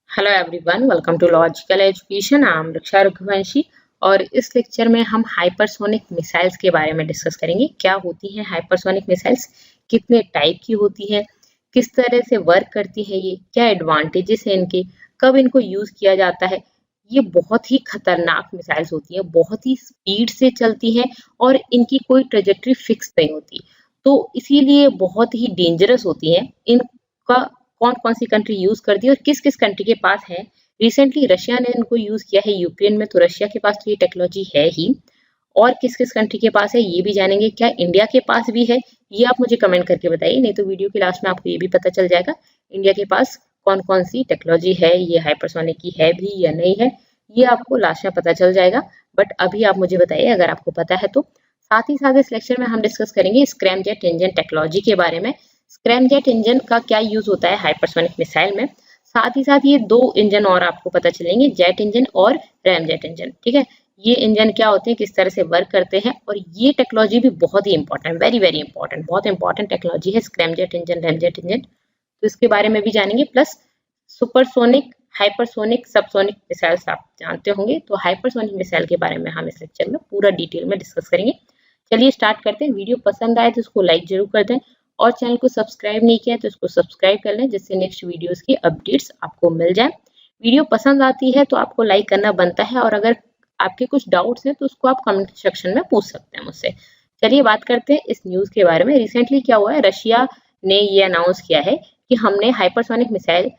Hello everyone, welcome to logical education. I am Raksha Raghuvanshi और इस lecture में हम हाइपरसोनिक मिसाइल्स के बारे में डिस्कस करेंगे। क्या होती हैं हाइपरसोनिक मिसाइल्स, कितने टाइप की होती है, किस तरह से वर्क करती है, ये क्या एडवांटेजेस हैं इनके, कब इनको यूज किया जाता है। ये बहुत ही खतरनाक मिसाइल्स होती हैं, बहुत ही स्पीड से चलती हैं और इनकी कोई ट्रेजेक्ट्री फिक्स नहीं होती, तो इसीलिए बहुत ही डेंजरस होती हैं। इनका कौन कौन सी कंट्री यूज करती है और किस किस कंट्री के पास है। रिसेंटली रशिया ने इनको यूज किया है यूक्रेन में, तो रशिया के पास तो ये टेक्नोलॉजी है ही। और किस किस कंट्री के पास है ये भी जानेंगे। क्या इंडिया के पास भी है, ये आप मुझे कमेंट करके बताइए, नहीं तो वीडियो के लास्ट में आपको ये भी पता चल जाएगा इंडिया के पास कौन कौन सी टेक्नोलॉजी है, ये हाइपरसोनिक की है भी या नहीं है, ये आपको लास्ट में पता चल जाएगा। बट अभी आप मुझे बताइए अगर आपको पता है तो। साथ ही साथ इस लेक्चर में हम डिस्कस करेंगे स्क्रैमजेट इंजन टेक्नोलॉजी के बारे में। स्क्रैमजेट इंजन का क्या यूज होता है हाइपरसोनिक मिसाइल में। साथ ही साथ ये दो इंजन और आपको पता चलेंगे, जेट इंजन और रैमजेट इंजन। ठीक है, ये इंजन क्या होते हैं, किस तरह से वर्क करते हैं, और ये टेक्नोलॉजी भी बहुत ही इंपॉर्टेंट, वेरी वेरी इंपॉर्टेंट, बहुत इंपॉर्टेंट टेक्नोलॉजी है स्क्रैमजेट इंजन, रैमजेट इंजन। तो इसके बारे में भी जानेंगे। Plus supersonic, hypersonic, subsonic missiles आप जानते होंगे, तो हाइपरसोनिक मिसाइल के बारे में हम इस लेक्चर में पूरा डिटेल में डिस्कस करेंगे। चलिए स्टार्ट करते हैं। वीडियो पसंद आए तो इसको लाइक जरूर कर दें और चैनल को सब्सक्राइब नहीं किया तो इसको सब्सक्राइब कर लें, जिससे नेक्स्ट वीडियोस की अपडेट्स आपको मिल जाए। वीडियो पसंद आती है तो आपको लाइक करना बनता है, और अगर आपके कुछ डाउट्स हैं तो उसको आप कमेंट सेक्शन में पूछ सकते हैं मुझसे। चलिए बात करते हैं इस न्यूज़ के बारे में। रिसेंटली क्या हुआ है, रशिया ने ये अनाउंस किया है कि हमने हाइपरसोनिक मिसाइल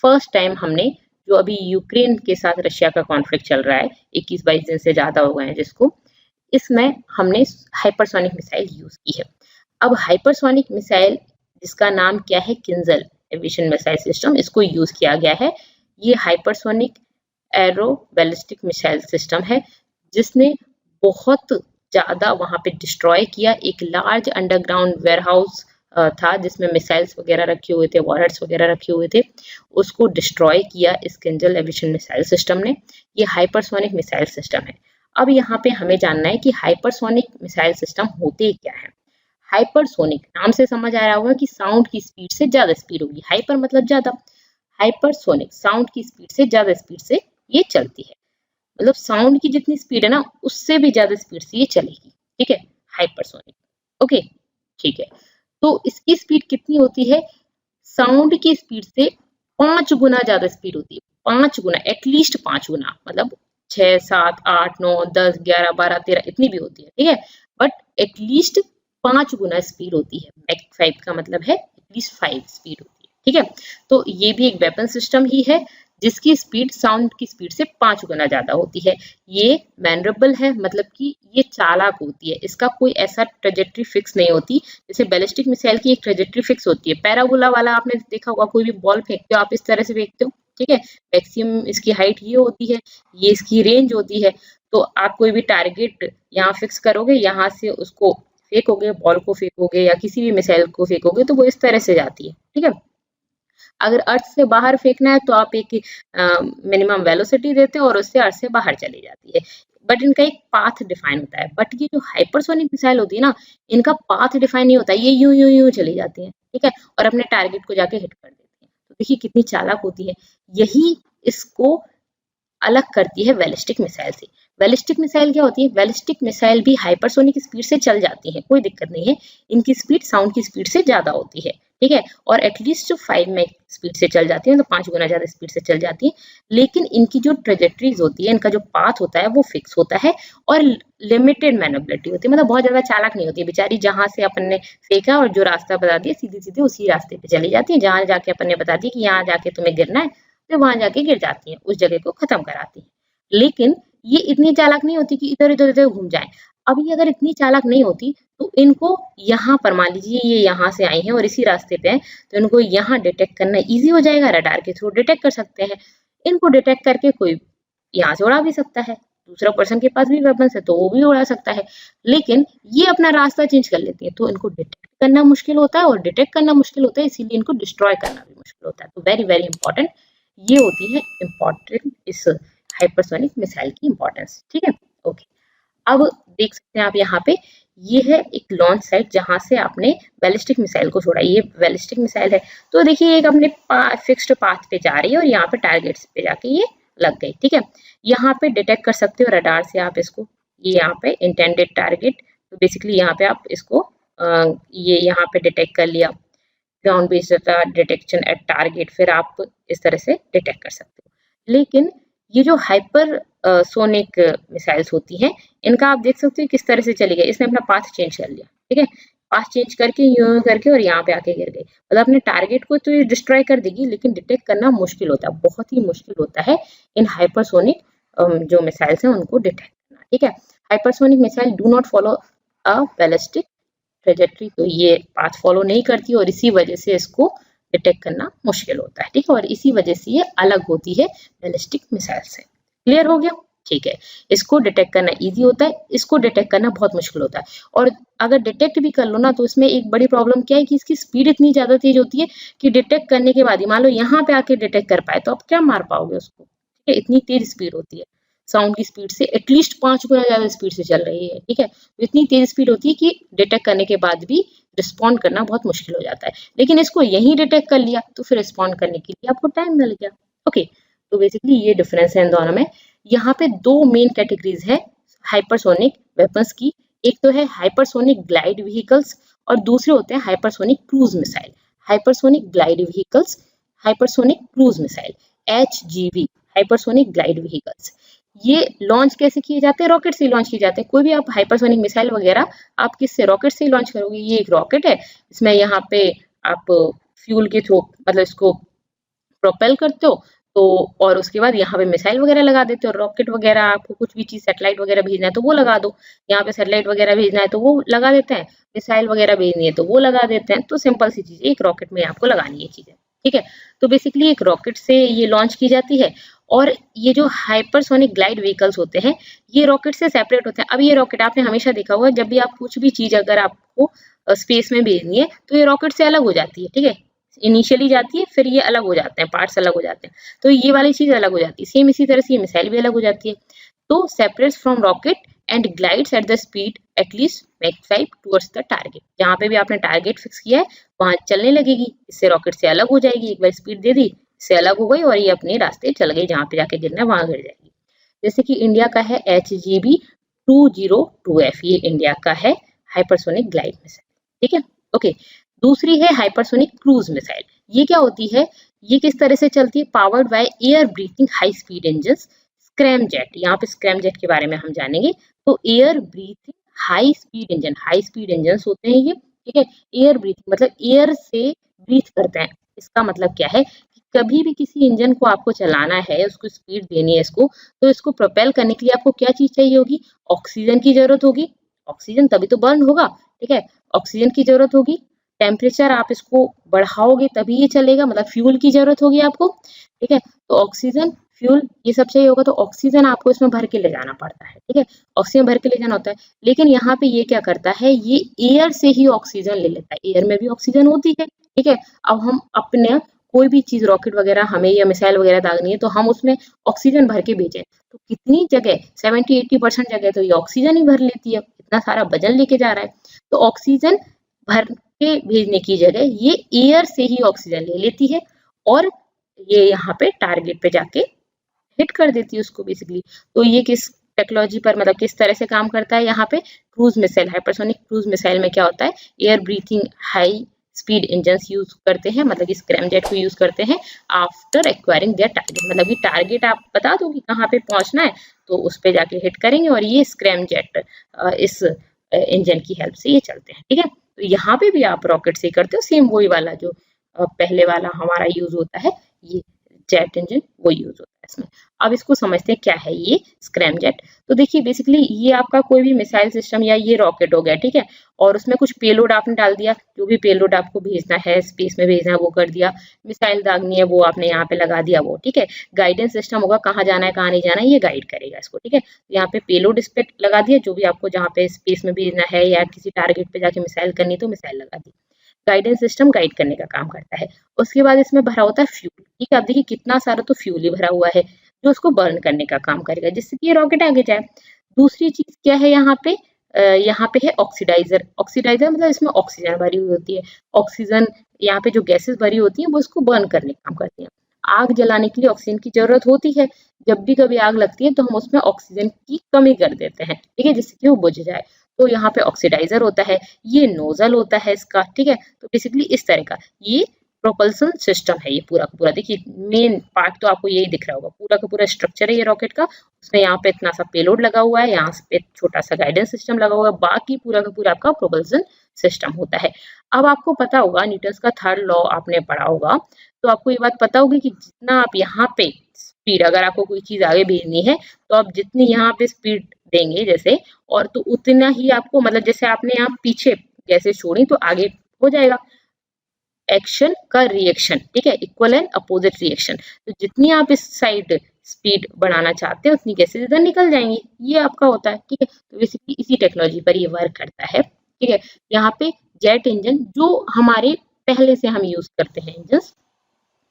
फर्स्ट टाइम हमने, जो अभी यूक्रेन के साथ रशिया का कॉन्फ्लिक्ट चल रहा है, 21-22 दिन से ज़्यादा हो गए हैं जिसको, इसमें हमने हाइपरसोनिक मिसाइल यूज़ की है। अब हाइपरसोनिक मिसाइल जिसका नाम क्या है, किंजल एविएशन मिसाइल सिस्टम, इसको यूज किया गया है। ये hypersonic arrow ballistic missile system है जिसने बहुत ज्यादा वहां पे डिस्ट्रॉय किया। एक लार्ज अंडरग्राउंड वेयरहाउस था जिसमें मिसाइल्स वगैरह रखे हुए थे, वॉरहेड्स वगैरह रखे हुए थे, उसको डिस्ट्रॉय किया इस किंजल एविएशन मिसाइल सिस्टम ने। ये हाइपरसोनिक मिसाइल सिस्टम है। अब यहाँ पे हमें जानना है कि हाइपरसोनिक मिसाइल सिस्टम होते क्या है। हाइपरसोनिक नाम से समझ आ रहा होगा कि साउंड की स्पीड से ज्यादा स्पीड होगी, हाइपर मतलब ज्यादा, हाइपरसोनिक साउंड की स्पीड से ज्यादा स्पीड से ये चलती है, मतलब साउंड की जितनी स्पीड है ना उससे भी ज्यादा स्पीड से ये चलेगी। ठीक है, हाइपरसोनिक। ओके, ठीक है। तो इसकी स्पीड कितनी होती है, साउंड की स्पीड से 5 गुना ज्यादा स्पीड होती है, 5 गुना, एटलीस्ट 5 गुना, मतलब 6, 7, 8, 9, 10, 11, 12, 13 इतनी भी होती है। ठीक है, बट एटलीस्ट 5 गुना स्पीड होती है। मैक 5 का मतलब है एटलीस्ट 5 स्पीड होती है। ठीक है, तो ये भी एक वेपन सिस्टम ही है जिसकी स्पीड साउंड की स्पीड से 5 गुना ज्यादा होती है। ये मैनरेबल है, मतलब कि ये चालाक होती है, इसका कोई ऐसा ट्रेजेक्ट्री फिक्स नहीं होती। जैसे बैलिस्टिक मिसाइल की एक ट्रेजेक्ट्री फिक्स होती है, पैराबोला वाला आपने देखा होगा, कोई भी बॉल फेंकते हो आप इस तरह से फेंकते हो। ठीक है, मैक्सिमम इसकी हाइट ये होती है, ये इसकी रेंज होती है। तो आप कोई भी टारगेट यहाँ फिक्स करोगे, यहाँ से उसको फेंकोगे, बॉल को फेंकोगे या किसी भी मिसाइल को फेंकोगे तो वो इस तरह से जाती है। ठीक है, अगर अर्थ से बाहर फेंकना है तो आप एक मिनिमम वेलोसिटी देते हो और उससे अर्थ से बाहर चली जाती है, बट इनका एक पाथ डिफाइन होता है। बट ये जो हाइपरसोनिक मिसाइल होती है ना, इनका पाथ डिफाइन नहीं होता, ये यूं यूं यूं चली जाती है। ठीक है, और अपने टारगेट को जाके हिट कर देती है। तो देखिए कितनी चालाक होती है, यही इसको अलग करती है बैलिस्टिक मिसाइल से। बैलिस्टिक मिसाइल क्या होती है, बैलिस्टिक मिसाइल भी हाइपरसोनिक स्पीड से चल जाती है, कोई दिक्कत नहीं है, इनकी स्पीड साउंड की स्पीड से ज्यादा होती है। ठीक है, और एटलीस्ट 5 मैक स्पीड से चल जाती है, तो 5 गुना ज्यादा स्पीड से चल जाती है। लेकिन इनकी जो ट्रेजेक्ट्रीज होती है, इनका जो पाथ होता है वो फिक्स होता है और लिमिटेड मैनेबिलिटी होती है, मतलब बहुत ज्यादा चालाक नहीं होती है बेचारी। जहां से अपन ने फेंका और जो रास्ता बता दिया सीधे सीधे उसी रास्ते पे चली जाती है। जहां जाके अपन ने बता दिया कि यहाँ जाके तुम्हें गिरना है तो वहां जाके गिर जाती हैं, उस जगह को खत्म कराती हैं। लेकिन ये इतनी चालाक नहीं होती कि इधर इधर इधर घूम जाए। अब ये अगर इतनी चालाक नहीं होती तो इनको यहाँ पर, मान लीजिए ये यहाँ से आई हैं और इसी रास्ते पे हैं, तो इनको यहाँ डिटेक्ट करना इजी हो जाएगा, रडार के थ्रू डिटेक्ट कर सकते हैं। इनको डिटेक्ट करके कोई यहाँ से उड़ा भी सकता है, दूसरा पर्सन के पास भी वेपन है तो वो भी उड़ा सकता है। लेकिन ये अपना रास्ता चेंज कर लेती है, तो इनको डिटेक्ट करना मुश्किल होता है, और डिटेक्ट करना मुश्किल होता है, इसीलिए इनको डिस्ट्रॉय करना भी मुश्किल होता है। तो वेरी वेरी इंपॉर्टेंट ये होती है इम्पोर्टेंट इस हाइपरसोनिक मिसाइल की इंपॉर्टेंस। ठीक है, ओके। अब देख सकते हैं आप यहाँ पे ये है एक लॉन्च साइट जहां से आपने बैलिस्टिक मिसाइल को छोड़ा। ये बैलिस्टिक मिसाइल है, तो देखिए एक अपने फिक्स्ड पाथ पे जा रही है और यहाँ पे टारगेट्स पे जाके ये लग गई, ठीक है। यहाँ पे डिटेक्ट कर सकते हो रडार से आप इसको, ये यहाँ पे इंटेंडेड टारगेट, तो बेसिकली यहाँ पे आप इसको ये यहाँ पे डिटेक्ट कर लिया, ground based detection at target, फिर आप इस तरह से डिटेक्ट कर सकते हो। लेकिन ये जो हाइपर सोनिक मिसाइल्स होती हैं, इनका आप देख सकते हो किस तरह से चली गई, इसने अपना पाथ चेंज कर लिया, ठीक है, पाथ चेंज करके यूं करके और यहाँ पे आके गिर गई। मतलब अपने टारगेट को तो ये डिस्ट्रॉय कर देगी, लेकिन डिटेक्ट करना मुश्किल होता है, बहुत ही मुश्किल होता है इन हाइपरसोनिक जो मिसाइल्स हैं उनको डिटेक्ट करना, ठीक है। Hypersonic missile do not follow a ballistic trajectory, तो ये पाथ फॉलो नहीं करती और इसी वजह से इसको डिटेक्ट करना मुश्किल होता है, ठीक है, और इसी वजह से ये अलग होती है बैलिस्टिक मिसाइल से। क्लियर हो गया, ठीक है। इसको डिटेक्ट करना इजी होता है, इसको डिटेक्ट करना बहुत मुश्किल होता है, और अगर डिटेक्ट भी कर लो ना तो इसमें एक बड़ी प्रॉब्लम क्या है कि इसकी स्पीड इतनी ज्यादा तेज होती है कि डिटेक्ट करने के बाद ही मान लो यहाँ पे आके डिटेक्ट कर पाए तो आप क्या मार पाओगे उसको, ठीक है, इतनी तेज स्पीड होती है, साउंड की स्पीड से एटलीस्ट 5 गुना ज्यादा स्पीड से चल रही है, ठीक है, तो इतनी तेज स्पीड होती है कि डिटेक्ट करने के बाद भी रिस्पॉन्ड करना बहुत मुश्किल हो जाता है। लेकिन इसको यहीं डिटेक्ट कर लिया तो फिर रिस्पॉन्ड करने के लिए आपको टाइम मिल गया। ओके, तो बेसिकली ये डिफरेंस है इन दोनों में। यहाँ पे दो मेन कैटेगरीज है हाइपरसोनिक वेपन्स की, एक तो है हाइपरसोनिक ग्लाइड व्हीकल्स और दूसरे होते हैं hypersonic cruise missile. Hypersonic glide vehicles, hypersonic cruise missile, HGV, hypersonic glide vehicles. ये लॉन्च कैसे किए जाते हैं? रॉकेट से लॉन्च किए जाते हैं। कोई भी आप हाइपरसोनिक मिसाइल वगैरह आप किससे, रॉकेट से लॉन्च करोगे। ये एक रॉकेट है, इसमें यहाँ पे आप फ्यूल के थ्रू मतलब इसको प्रोपेल करते हो, तो और उसके बाद यहाँ पे मिसाइल वगैरह लगा देते हो। रॉकेट वगैरह आपको कुछ भी चीज सैटेलाइट वगैरह भेजना है तो वो लगा दो, यहाँ पे सैटेलाइट वगैरह भेजना है तो वो लगा देते हैं, मिसाइल वगैरह भेजनी है तो वो लगा देते हैं। तो सिंपल सी चीज, एक रॉकेट में आपको लगानी है चीजें, ठीक है। तो बेसिकली एक रॉकेट से ये लॉन्च की जाती है, और ये जो हाइपरसोनिक ग्लाइड व्हीकल्स होते हैं ये रॉकेट से सेपरेट होते हैं। अब ये रॉकेट आपने हमेशा देखा होगा, जब भी आप कुछ भी चीज अगर आपको स्पेस में भेजनी है तो ये रॉकेट से अलग हो जाती है, ठीक है, इनिशियली जाती है फिर ये अलग हो जाते हैं, पार्ट्स अलग हो जाते हैं, तो ये वाली चीज अलग हो जाती है। सेम इसी तरह से ये मिसाइल भी अलग हो जाती है। तो separates from rocket and glides at the speed at least Mach 5 towards the target. जहां पे भी आपने टारगेट फिक्स किया है वहां चलने लगेगी, इससे रॉकेट से अलग हो जाएगी, एक बार स्पीड दे दी इससे अलग हो गई और ये अपने रास्ते चल गई, जहां पे जाके गिरना है वहां गिर जाएगी। जैसे कि इंडिया का है HGV 202F, ये इंडिया का है हाइपरसोनिक ग्लाइड मिसाइल, ठीक है। ओके, दूसरी है हाइपरसोनिक क्रूज मिसाइल। ये क्या होती है, ये किस तरह से चलती है? Powered by air breathing high speed engine, scrum jet. यहाँ पे स्क्रैम जेट के बारे में हम जानेंगे। तो air breathing high speed engine, high speed engine होते हैं ये, ठीक है। एयर ब्रीथिंग मतलब एयर से ब्रीथ करते हैं। इसका मतलब क्या है कि कभी भी किसी इंजन को आपको चलाना है, उसको स्पीड देनी है इसको, तो इसको प्रोपेल करने के लिए आपको क्या चीज चाहिए होगी? ऑक्सीजन की जरूरत होगी, ऑक्सीजन तभी तो बर्न होगा, ठीक है, ऑक्सीजन की जरूरत होगी। टेम्परेचर आप इसको बढ़ाओगे तभी ये चलेगा, मतलब फ्यूल की जरूरत होगी आपको, ठीक है। तो ऑक्सीजन, फ्यूल, ये सब चाहिए होगा, तो ऑक्सीजन आपको इसमें भर के ले जाना पड़ता है, ठीक है, ऑक्सीजन भर के ले जाना होता है। लेकिन यहाँ पे ये क्या करता है, ये एयर से ही ऑक्सीजन ले लेता है, एयर में भी ऑक्सीजन होती है, ठीक है। अब हम अपने कोई भी चीज रॉकेट वगैरह हमें या मिसाइल वगैरह दागनी है तो हम उसमें ऑक्सीजन भर के भेजें, तो कितनी जगह 70-80% जगह तो ये ऑक्सीजन ही भर लेती है, इतना सारा वजन लेके जा रहा है। तो ऑक्सीजन भर के भेजने की जगह ये एयर से ही ऑक्सीजन ले लेती है और ये यहाँ पे टारगेट पे जाके हिट कर देती है उसको बेसिकली। तो ये किस टेक्नोलॉजी पर मतलब किस तरह से काम करता है? यहाँ पे cruise missile, hypersonic cruise missile में क्या होता है, air breathing high speed engine use करते हैं, मतलब कि स्क्रैम जेट को यूज करते हैं आफ्टर एक्वायरिंग देयर टारगेट। मतलब कि टारगेट आप बता दो कि कहाँ पे पहुंचना है तो उस पे जाके हिट करेंगे, और ये स्क्रैम जेट इस इंजन की हेल्प से ये चलते हैं, ठीक है। तो यहाँ पे भी आप रॉकेट से करते हो, सेम वही वाला जो पहले वाला हमारा यूज होता है, ये जेट इंजन वो यूज होता है इसमें। अब इसको समझते हैं क्या है ये स्क्रैम जेट। तो देखिए बेसिकली ये आपका कोई भी मिसाइल सिस्टम या ये रॉकेट हो गया, ठीक है, और उसमें कुछ पेलोड आपने डाल दिया, जो भी पेलोड आपको भेजना है, स्पेस में भेजना है वो कर दिया, मिसाइल दागनी है वो आपने यहाँ पे लगा दिया वो, ठीक है। गाइडेंस सिस्टम होगा, कहाँ जाना है कहाँ नहीं जाना है ये गाइड करेगा इसको, ठीक है। यहाँ पे पेलोड इस पे लगा दिया, जो भी आपको जहाँ पे स्पेस में भेजना है या किसी टारगेट पे जाके मिसाइल करनी तो मिसाइल लगा दी। गाइडेंस सिस्टम गाइड करने का काम करता है। उसके बाद इसमें भरा होता है फ्यूल, ठीक है। आप देखिए कितना सारा तो फ्यूल ही भरा हुआ है जो उसको बर्न करने का काम करेगा जिससे कि ये रॉकेट आगे जाए। दूसरी चीज क्या है यहाँ पे, यहाँ पे है ऑक्सीडाइजर। ऑक्सीडाइजर मतलब इसमें ऑक्सीजन भरी हुई होती है। ऑक्सीजन यहाँ पे जो गैसेस भरी होती हैं वो इसको बर्न करने का काम करती हैं। आग जलाने के लिए ऑक्सीजन की जरूरत होती है। जब भी कभी आग लगती है तो हम उसमें ऑक्सीजन की कमी कर देते हैं, ठीक है, जिससे कि वो बुझ जाए। तो यहाँ पे ऑक्सीडाइजर होता है, ये नोजल होता है इसका, ठीक है। तो बेसिकली इस तरह का ये प्रोपल्सन सिस्टम है, ये पूरा का पूरा। देखिए मेन पार्ट तो आपको यही दिख रहा होगा, पूरा का पूरा स्ट्रक्चर है ये रॉकेट का। उसमें यहाँ पे इतना सा पेलोड लगा हुआ है, यहाँ पे छोटा सा गाइडेंस सिस्टम लगा हुआ है, बाकी पूरा का पूरा आपका प्रोपल्सन सिस्टम होता है। अब आपको पता होगा न्यूटन का थर्ड लॉ आपने पढ़ा होगा, तो आपको ये बात पता होगी कि जितना आप यहाँ पे स्पीड, अगर आपको कोई चीज आगे भेजनी है तो आप जितनी यहाँ पे स्पीड देंगे जैसे, और तो उतना ही आपको, मतलब जैसे आपने यहाँ पीछे गैसेस छोड़ी तो आगे हो जाएगा। एक्शन का रिएक्शन, ठीक है, इक्वल एंड अपोजिट रिएक्शन। तो जितनी आप इस साइड स्पीड बढ़ाना चाहते हैं उतनी गैसेस इधर निकल जाएंगी, ये आपका होता है, ठीक है। तो बेसिकली इसी टेक्नोलॉजी पर ये वर्क करता है, ठीक है। यहाँ पे जेट इंजन जो हमारे पहले से हम यूज करते हैं इंजन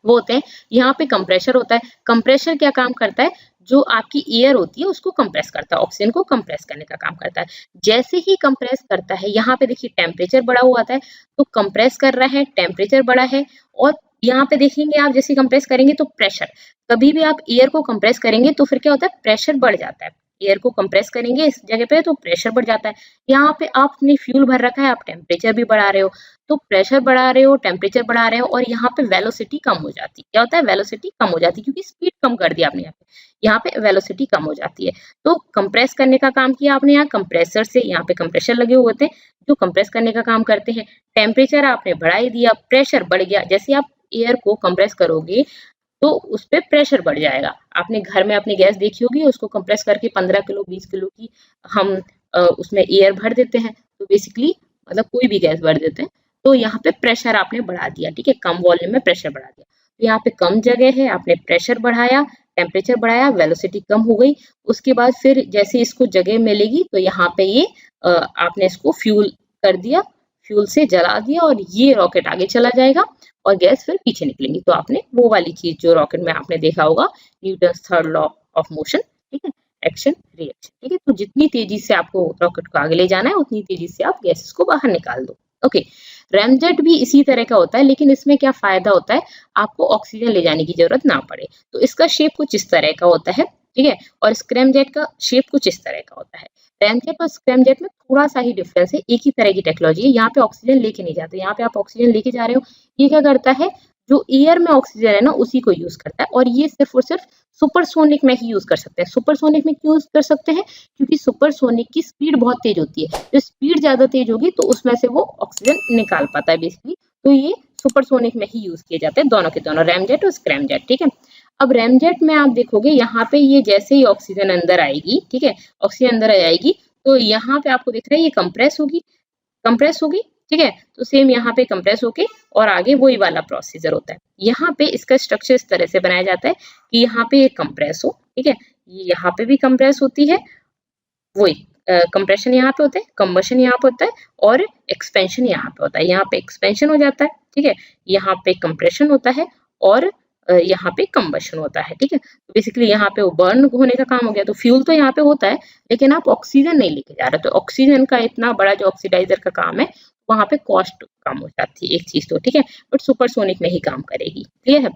वो होते हैं। यहाँ पे कंप्रेशर होता है। कंप्रेशर क्या काम करता है, जो आपकी एयर होती है उसको कंप्रेस करता है, ऑक्सीजन को कंप्रेस करने का काम करता है। जैसे ही कंप्रेस करता है, यहाँ पे देखिए टेम्परेचर बढ़ा हुआ आता है, तो कंप्रेस कर रहा है, टेम्परेचर बढ़ा है। और यहाँ पे देखेंगे आप जैसे कंप्रेस करेंगे तो प्रेशर, कभी भी आप एयर को कंप्रेस करेंगे तो फिर क्या होता है, प्रेशर बढ़ जाता है। एयर को कंप्रेस करेंगे इस जगह पे तो प्रेशर बढ़ जाता है। यहाँ पे आपने फ्यूल भर रखा है, आप टेम्परेचर भी बढ़ा रहे हो, तो प्रेशर बढ़ा रहे हो, टेम्परेचर बढ़ा रहे हो, और यहाँ पे वेलोसिटी कम हो जाती है। क्या होता है, वेलोसिटी कम हो जाती है, क्योंकि स्पीड कम कर दिया आपने यहाँ पे वेलोसिटी कम हो जाती है। तो कंप्रेस करने का काम किया आपने, यहाँ कंप्रेसर से, यहाँ पे कंप्रेसर लगे हुए होते हैं जो कंप्रेस करने का काम करते हैं। टेम्परेचर आपने बढ़ा ही दिया, प्रेशर बढ़ गया। जैसे आप एयर को कंप्रेस करोगे तो उस पर प्रेशर बढ़ जाएगा। आपने घर में अपनी गैस देखी होगी, उसको कंप्रेस करके 15 किलो 20 किलो की हम उसमें एयर भर देते हैं, तो बेसिकली मतलब कोई भी गैस भर देते हैं, तो यहाँ पे प्रेशर आपने बढ़ा दिया, ठीक है, कम वॉल्यूम में प्रेशर बढ़ा दिया। तो यहाँ पे कम जगह है, आपने प्रेशर बढ़ाया, टेम्परेचर बढ़ाया, वेलोसिटी कम हो गई। उसके बाद फिर जैसे इसको जगह मिलेगी तो यहाँ पे ये आपने इसको फ्यूल कर दिया, फ्यूल से जला दिया, और ये रॉकेट आगे चला जाएगा और गैस फिर पीछे निकलेंगी। तो आपने वो वाली चीज जो रॉकेट में आपने देखा होगा, Newton third law of motion, ठीक है, एक्शन रिएक्शन, ठीक है। तो जितनी तेजी से आपको रॉकेट को आगे ले जाना है उतनी तेजी से आप गैसेस को बाहर निकाल दो। ओके, रैमजेट भी इसी तरह का होता है, लेकिन इसमें क्या फायदा होता है, आपको ऑक्सीजन ले जाने की जरूरत ना पड़े। तो इसका शेप कुछ इस तरह का होता है, ठीक है, और स्क्रैमजेट का शेप कुछ इस तरह का होता है। रैमजेट और स्क्रैमजेट में थोड़ा सा ही डिफरेंस है, एक ही तरह की टेक्नोलॉजी है। यहाँ पे ऑक्सीजन लेके नहीं जाते, यहाँ पे आप ऑक्सीजन लेके जा रहे हो। ये क्या करता है, जो एयर में ऑक्सीजन है ना उसी को यूज करता है, और ये सिर्फ और सिर्फ सुपरसोनिक में ही यूज कर सकते हैं। सुपरसोनिक में क्यों यूज कर सकते हैं, क्योंकि सुपरसोनिक की स्पीड बहुत तेज होती है। तो स्पीड ज्यादा तेज होगी तो उसमें से वो ऑक्सीजन निकाल पाता है बेसिकली। तो ये सुपरसोनिक में ही यूज किए जाते हैं, दोनों के दोनों, रैमजेट और स्क्रैमजेट, ठीक है। अब रैमजेट में आप देखोगे यहाँ पे ये जैसे ही ऑक्सीजन अंदर आएगी, ठीक है, ऑक्सीजन अंदर आ जाएगी, तो यहाँ पे आपको दिख रहा है ये कंप्रेस होगी, ठीक है। तो सेम यहाँ पे कंप्रेस होके और आगे वही वाला प्रोसीजर होता है। यहाँ पे इसका स्ट्रक्चर इस तरह से बनाया जाता है कि यहाँ पे ये कंप्रेस हो, ठीक है, ये यहाँ पे भी कंप्रेस होती है, वही कंप्रेशन यहाँ पे होता है, कंबशन यहाँ पे होता है, और एक्सपेंशन यहाँ पे होता है। यहाँ पे एक्सपेंशन हो जाता है, ठीक है, यहाँ पे कंप्रेशन होता है, और यहाँ पे कंबशन होता है, ठीक है। तो बेसिकली यहाँ पे वो बर्न होने का काम हो गया। तो फ्यूल तो यहाँ पे होता है, लेकिन आप ऑक्सीजन नहीं लेके जा रहे, तो ऑक्सीजन का इतना बड़ा जो ऑक्सीडाइजर का काम है, वहां पे कॉस्ट कम हो जाती है एक चीज तो, ठीक है, बट सुपरसोनिक में ही काम करेगी, क्लियर है।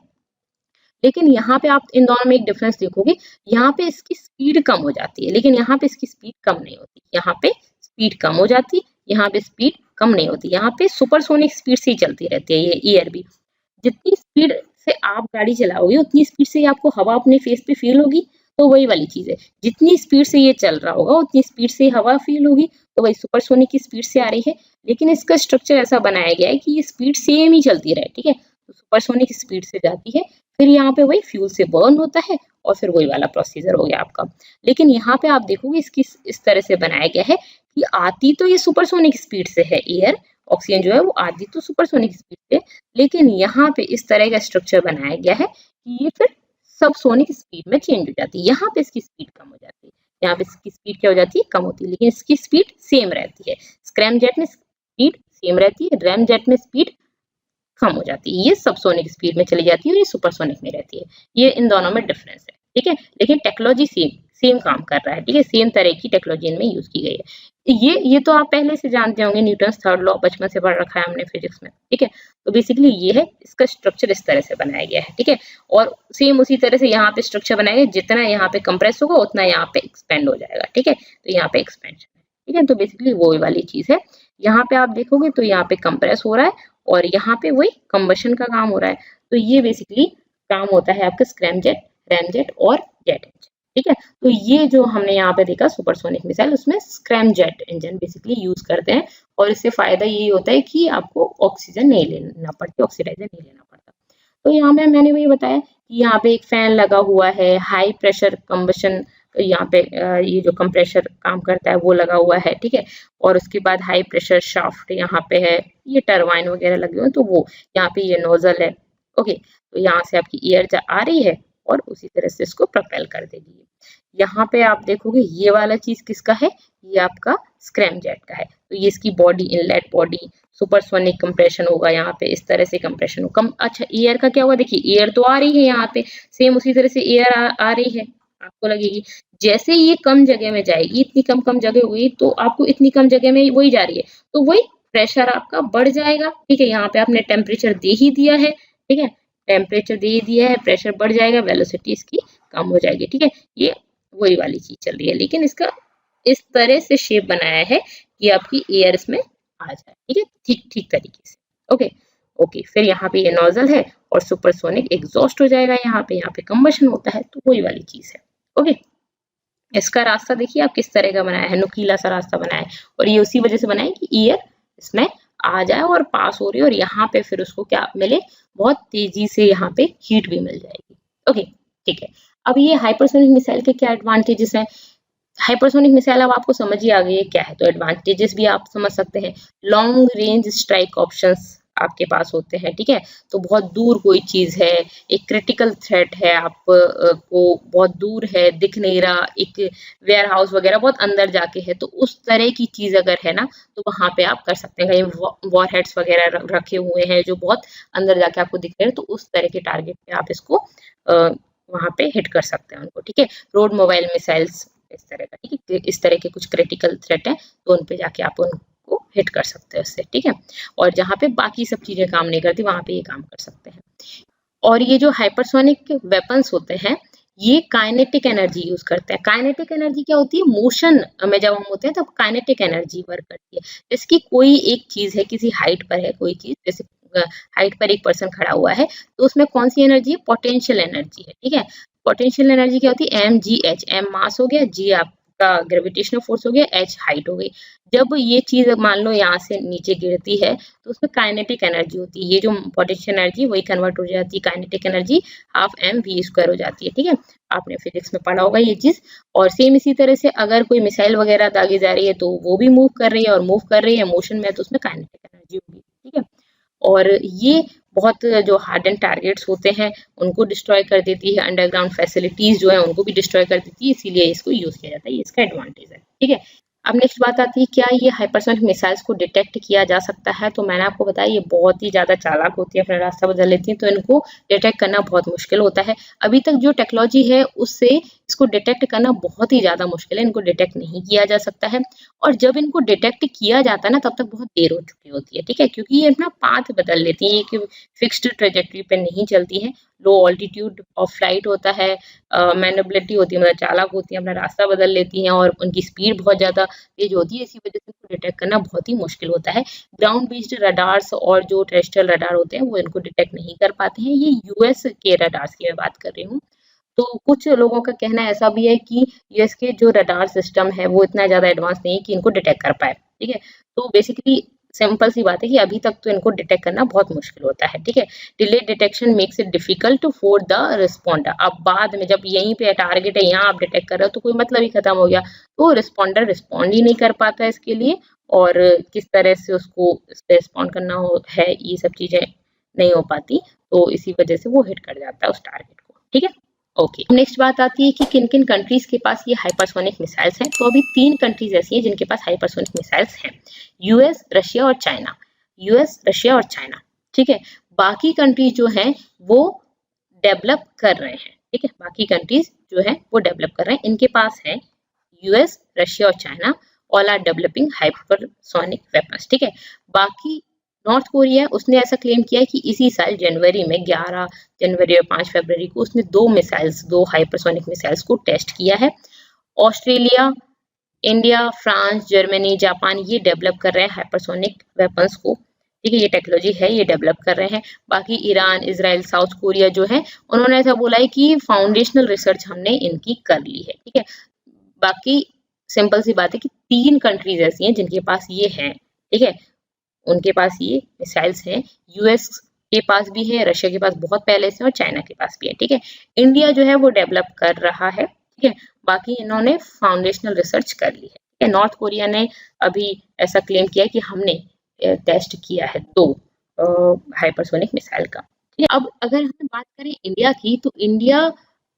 लेकिन यहाँ पे आप इन दोनों में एक डिफरेंस देखोगे, यहाँ पे इसकी स्पीड कम हो जाती है, लेकिन यहाँ पे इसकी स्पीड कम नहीं होती। यहाँ पे स्पीड कम हो जाती है, यहाँ पे स्पीड कम नहीं होती। यहाँ पे सुपरसोनिक स्पीड से ही चलती रहती है ये एयर भी। जितनी स्पीड से आप गाड़ी चलाओगे उतनी स्पीड से आपको हवा अपने फेस पे फील होगी, तो वही वाली चीज है। जितनी स्पीड से ये चल रहा होगा उतनी स्पीड से हवा फील होगी, तो वही सुपरसोनिक की स्पीड से आ रही है। लेकिन इसका स्ट्रक्चर ऐसा बनाया गया है कि ये स्पीड सेम ही चलती रहे, ठीक है। तो सुपरसोनिक स्पीड से जाती है, फिर यहाँ पे वही फ्यूल से बर्न होता है, और फिर वही वाला प्रोसीजर हो गया आपका। लेकिन यहाँ पे आप देखोगे इसकी इस तरह से बनाया गया है कि आती तो ये सुपरसोनिक स्पीड से है एयर, ऑक्सीजन जो है वो आती तो सुपरसोनिक स्पीड से, लेकिन यहाँ पे इस तरह का स्ट्रक्चर बनाया गया है कि ये फिर सबसोनिक स्पीड में चेंज हो जाती है। यहाँ पे इसकी स्पीड कम हो जाती है, यहाँ पे इसकी स्पीड क्या हो जाती है, कम होती है, लेकिन इसकी स्पीड सेम रहती है। स्क्रैमजेट में स्पीड सेम रहती है, रैमजेट में स्पीड कम हो जाती है, ये सबसोनिक स्पीड में चली जाती है और ये सुपरसोनिक में रहती है। ये इन दोनों में डिफरेंस है, ठीक है, लेकिन टेक्नोलॉजी सेम सेम काम कर रहा है, ठीक है, सेम तरह की टेक्नोलॉजी इनमें यूज की गई है। ये तो आप पहले से जानते होंगे, न्यूटन्स थर्ड लॉ बचपन से पढ़ रखा है हमने फिजिक्स में, ठीक है। तो बेसिकली ये है, इसका स्ट्रक्चर इस तरह से बनाया गया है, ठीक है। और सेम उसी तरह से यहाँ पे स्ट्रक्चर बनाया गया, जितना यहाँ पे कंप्रेस होगा उतना यहाँ पे एक्सपेंड हो जाएगा, ठीक है। तो यहाँ पे एक्सपेंशन है, ठीक है। तो बेसिकली वो वाली चीज है। यहाँ पे आप देखोगे तो यहाँ पे कंप्रेस हो रहा है और यहाँ पे वही कंबशन का काम हो रहा है। तो ये बेसिकली काम होता है आपका स्क्रैमजेट, रैमजेट और जेट इंजन, ठीक है। तो ये जो हमने यहाँ पे देखा सुपरसोनिक मिसाइल, उसमें स्क्रैमजेट इंजन बेसिकली यूज करते हैं और इससे फायदा यही होता है कि आपको ऑक्सीजन नहीं लेना पड़ती, ऑक्सीडाइजर नहीं लेना पड़ता। तो यहाँ पे मैंने वही बताया कि यहाँ पे एक फैन लगा हुआ है, हाई प्रेशर कंबशन, यहाँ पे ये जो कंप्रेशर काम करता है वो लगा हुआ है, ठीक है। और उसके बाद हाई प्रेशर शाफ्ट यहाँ पे है, ये टरबाइन वगैरह लगे हुए हैं, तो वो यहाँ पे ये नोजल है, ओके। तो यहाँ से आपकी एयर आ रही है और उसी तरह से इसको प्रोपेल कर देगी। यहाँ पे आप देखोगे ये वाला चीज किसका है, ये आपका स्क्रैमजेट का है। तो ये इसकी body, inlet body, supersonic compression होगा यहाँ पे, इस तरह से कंप्रेशन होगा। अच्छा एयर का क्या हुआ, देखिए एयर तो आ रही है यहाँ पे, सेम उसी तरह से एयर आ रही है, आपको लगेगी जैसे ये कम जगह में जाएगी, इतनी कम जगह हुई तो आपको इतनी कम जगह में वही जा रही है, तो वही प्रेशर आपका बढ़ जाएगा, ठीक है। यहाँ पे आपने टेम्परेचर दे ही दिया है, ठीक है, टेम्परेचर दे दिया है, प्रेशर बढ़ जाएगा, वेलोसिटी इसकी कम हो जाएगी, ठीक है। ये वही वाली चीज चल रही है, लेकिन इसका इस तरह से शेप बनाया है कि आपकी एयर इसमें आ जाए, ठीक है, ठीक तरीके से, ओके ओके। फिर यहाँ पे ये नोजल है और सुपरसोनिक एग्जॉस्ट हो जाएगा, यहाँ पे कंबशन होता है, तो वही वाली चीज है, ओके। इसका रास्ता देखिए आप किस तरह का बनाया है, नुकीला सा रास्ता बनाया है और ये उसी वजह से बनाया है कि एयर इसमें आ जाए और पास हो रही है और यहाँ पे फिर उसको क्या मिले, बहुत तेजी से यहाँ पे हीट भी मिल जाएगी, ओके ठीक है। अब ये हाइपरसोनिक मिसाइल के क्या एडवांटेजेस हैं, हाइपरसोनिक मिसाइल अब आपको समझ ही आ गई है क्या है, तो एडवांटेजेस भी आप समझ सकते हैं। लॉन्ग रेंज स्ट्राइक ऑप्शंस आपके पास होते हैं, ठीक है। तो बहुत दूर कोई चीज है, एक क्रिटिकल थ्रेट है, आप को बहुत दूर है, दिख नहीं रहा, एक वेयर हाउस वगैरह बहुत अंदर जाके है, तो उस तरह की चीज अगर है ना, तो वहां पे आप कर सकते हैं। कहीं वॉर हेड्स वगैरह रखे हुए हैं जो बहुत अंदर जाके आपको दिख रहे हैं, तो उस तरह के टारगेट पे आप इसको वहां पे हिट कर सकते हैं उनको, ठीक है। रोड मोबाइल मिसाइल्स इस तरह का, ठीक है, इस तरह के कुछ क्रिटिकल थ्रेट है तो उन पे जाके आप उनको हिट कर सकते हैं उससे, ठीक है। और जहाँ पे बाकी सब चीजें काम नहीं करती वहां पे ये काम कर सकते हैं। और ये जो हाइपरसोनिक वेपन्स होते हैं ये काइनेटिक एनर्जी यूज करते हैं। काइनेटिक एनर्जी क्या होती है, मोशन में जब हम होते हैं तब काइनेटिक एनर्जी वर्क करती है। जैसे कि कोई एक चीज है, किसी हाइट पर है कोई चीज, जैसे हाइट पर एक पर्सन खड़ा हुआ है, तो उसमें कौन सी एनर्जी है, पोटेंशियल एनर्जी है, ठीक है। पोटेंशियल एनर्जी क्या होती है, एम जी एच, एम मास हो गया, जी आपका ग्रेविटेशनल फोर्स हो गया, एच हाइट हो गई। जब ये चीज मान लो यहाँ से नीचे गिरती है तो उसमें काइनेटिक एनर्जी होती है, ये जो पोटेंशियल एनर्जी वही कन्वर्ट हो जाती है kinetic energy, half M V square हो जाती है, ठीक है। आपने फिजिक्स में पढ़ा होगा ये चीज। और सेम इसी तरह से अगर कोई मिसाइल वगैरह दागी जा रही है तो वो भी मूव कर रही है, और मूव कर रही है मोशन में, तो उसमें काइनेटिक एनर्जी होगी, ठीक है। और ये बहुत जो हार्डन टारगेट्स होते हैं उनको डिस्ट्रॉय कर देती है, अंडरग्राउंड फैसिलिटीज जो है उनको भी डिस्ट्रॉय कर देती है, इसीलिए इसको यूज किया जाता है, ये इसका एडवांटेज है, ठीक है। अब नेक्स्ट बात आती है, क्या ये हाइपरसोनिक मिसाइल्स को डिटेक्ट किया जा सकता है। तो मैंने आपको बताया ये बहुत ही ज्यादा चालाक होती है, अपना रास्ता बदल लेती है, तो इनको डिटेक्ट करना बहुत मुश्किल होता है। अभी तक जो टेक्नोलॉजी है उससे इसको डिटेक्ट करना बहुत ही ज्यादा मुश्किल है, इनको डिटेक्ट नहीं किया जा सकता है। और जब इनको डिटेक्ट किया जाता है ना तब तक बहुत देर हो चुकी होती है, ठीक है, क्योंकि ये अपना पाथ बदल लेती है, एक फिक्स्ड ट्रेजेक्टरी पे नहीं चलती है, लो ऑल्टीट्यूड ऑफ फ्लाइट होता है, मैनेबिलिटी होती है, मतलब चालाक होती है, अपना रास्ता बदल लेती हैं और उनकी स्पीड बहुत ज्यादा तेज होती है, इसी वजह से इनको डिटेक्ट करना बहुत ही मुश्किल होता है। ग्राउंड बेस्ड रडार्स और जो टेरेस्ट्रियल रडार होते हैं वो इनको डिटेक्ट नहीं कर पाते हैं। ये यूएस के रडार्स की मैं बात कर रही हूँ। तो कुछ लोगों का कहना ऐसा भी है कि यूएस के जो रडार सिस्टम है वो इतना ज्यादा एडवांस नहीं है कि इनको डिटेक्ट कर पाए, ठीक है। तो बेसिकली सिंपल सी बात है कि अभी तक तो इनको डिटेक्ट करना बहुत मुश्किल होता है, ठीक है। Delay detection makes it difficult for the responder. अब बाद में जब यहीं पे टारगेट है, यहाँ आप डिटेक्ट कर रहे हो तो कोई मतलब ही खत्म हो गया, तो रिस्पॉन्डर रिस्पॉन्ड ही नहीं कर पाता इसके लिए, और किस तरह से उसको रिस्पॉन्ड करना हो है ये सब चीजें नहीं हो पाती, तो इसी वजह से वो हिट कर जाता है उस टारगेट को, ठीक है। ओके, नेक्स्ट बात आती है कि किन किन कंट्रीज के पास ये हाइपरसोनिक मिसाइल्स हैं। तो अभी 3 कंट्रीज ऐसी हैं जिनके पास हाइपरसोनिक मिसाइल्स हैं, यूएस, रशिया और चाइना। यूएस, रशिया और चाइना, ठीक है। बाकी कंट्रीज जो हैं वो डेवलप कर रहे हैं, ठीक है, बाकी कंट्रीज जो है वो डेवलप कर रहे हैं। इनके पास है यूएस, रशिया और China, all are developing hypersonic weapons. ठीक है, बाकी नॉर्थ कोरिया उसने ऐसा क्लेम किया है कि इसी साल जनवरी में 11 जनवरी और 5 फरवरी को उसने दो हाइपरसोनिक मिसाइल्स को टेस्ट किया है। Australia, India, France, Germany, Japan ये डेवलप कर रहे हैं हाइपरसोनिक वेपन्स को। ठीक है, ये टेक्नोलॉजी है, ये डेवलप कर रहे हैं। बाकी ईरान, इजराइल, साउथ कोरिया जो है उन्होंने ऐसा बोला है कि फाउंडेशनल रिसर्च हमने इनकी कर ली है। ठीक है, बाकी सिंपल सी बात है कि 3 कंट्रीज ऐसी हैं जिनके पास ये है। ठीक है, उनके पास ये मिसाइल्स हैं। यूएस के पास भी है, रशिया के पास बहुत पहले से और चाइना के पास भी है। ठीक है, इंडिया जो है वो डेवलप कर रहा है। ठीक है, बाकी इन्होंने फाउंडेशनल रिसर्च कर ली है। ठीक है, नॉर्थ कोरिया ने अभी ऐसा क्लेम किया कि हमने टेस्ट किया है 2 हाइपरसोनिक मिसाइल का। ठीक है, अब अगर हम बात करें इंडिया की, तो इंडिया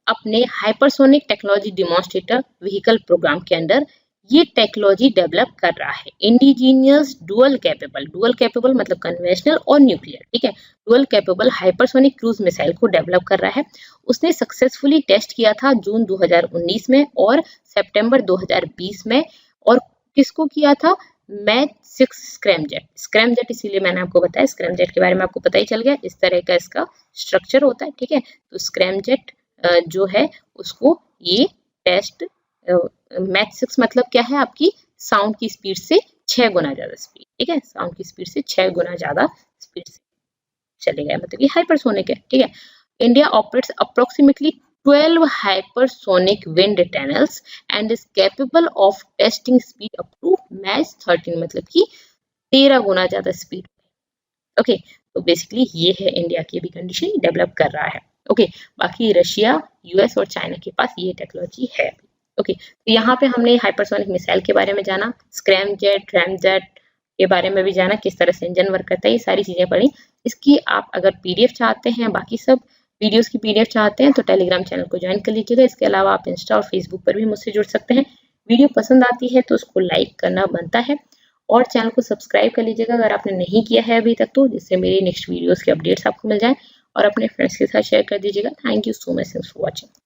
अपने hypersonic technology demonstrator vehicle programme के अंदर ये टेक्नोलॉजी डेवलप कर रहा है। इंडिजीनियस डुअल कैपेबल मतलब कन्वेंशनल और न्यूक्लियर। ठीक है, dual capable hypersonic cruise missile को डेवलप कर रहा है। उसने सक्सेसफुली टेस्ट किया था जून 2019 में और सितंबर 2020 में। और किसको किया था? मैच 6 स्क्रैमजेट इसीलिए मैंने आपको बताया, स्क्रैमजेट के बारे में आपको पता ही चल गया, इस तरह का इसका स्ट्रक्चर होता है। ठीक है, तो स्क्रैमजेट जो है उसको ये टेस्ट मैच 6 मतलब क्या है? आपकी साउंड की स्पीड से 6 गुना ज्यादा स्पीड। ठीक है, साउंड की स्पीड से 6 गुना ज्यादा स्पीड से चलेगा, मतलब ये हाइपरसोनिक है। ठीक है, India operates approximately 12 hypersonic wind tunnels and is capable of testing speed up to Mach 13 मतलब कि 13 गुना ज्यादा स्पीड। ओके, तो बेसिकली ये है इंडिया की भी कंडीशन, डेवलप कर रहा है। ओके, बाकी रशिया, यूएस और चाइना के पास ये टेक्नोलॉजी है। ओके, तो यहाँ पे हमने हाइपरसोनिक मिसाइल के बारे में जाना, स्क्रैमजेट, रैमजेट के बारे में भी जाना, किस तरह से इंजन वर्क करता है, ये सारी चीजें पढ़ी। इसकी आप अगर पीडीएफ चाहते हैं, बाकी सब वीडियोस की पीडीएफ चाहते हैं तो टेलीग्राम चैनल को ज्वाइन कर लीजिएगा। इसके अलावा आप इंस्टा और फेसबुक पर भी मुझसे जुड़ सकते हैं। वीडियो पसंद आती है तो उसको लाइक करना बनता है और चैनल को सब्सक्राइब कर लीजिएगा अगर आपने नहीं किया है अभी तक, तो जिससे मेरी नेक्स्ट वीडियोस के अपडेट्स आपको मिल जाए, और अपने फ्रेंड्स के साथ शेयर कर दीजिएगा। Thank you so much for watching.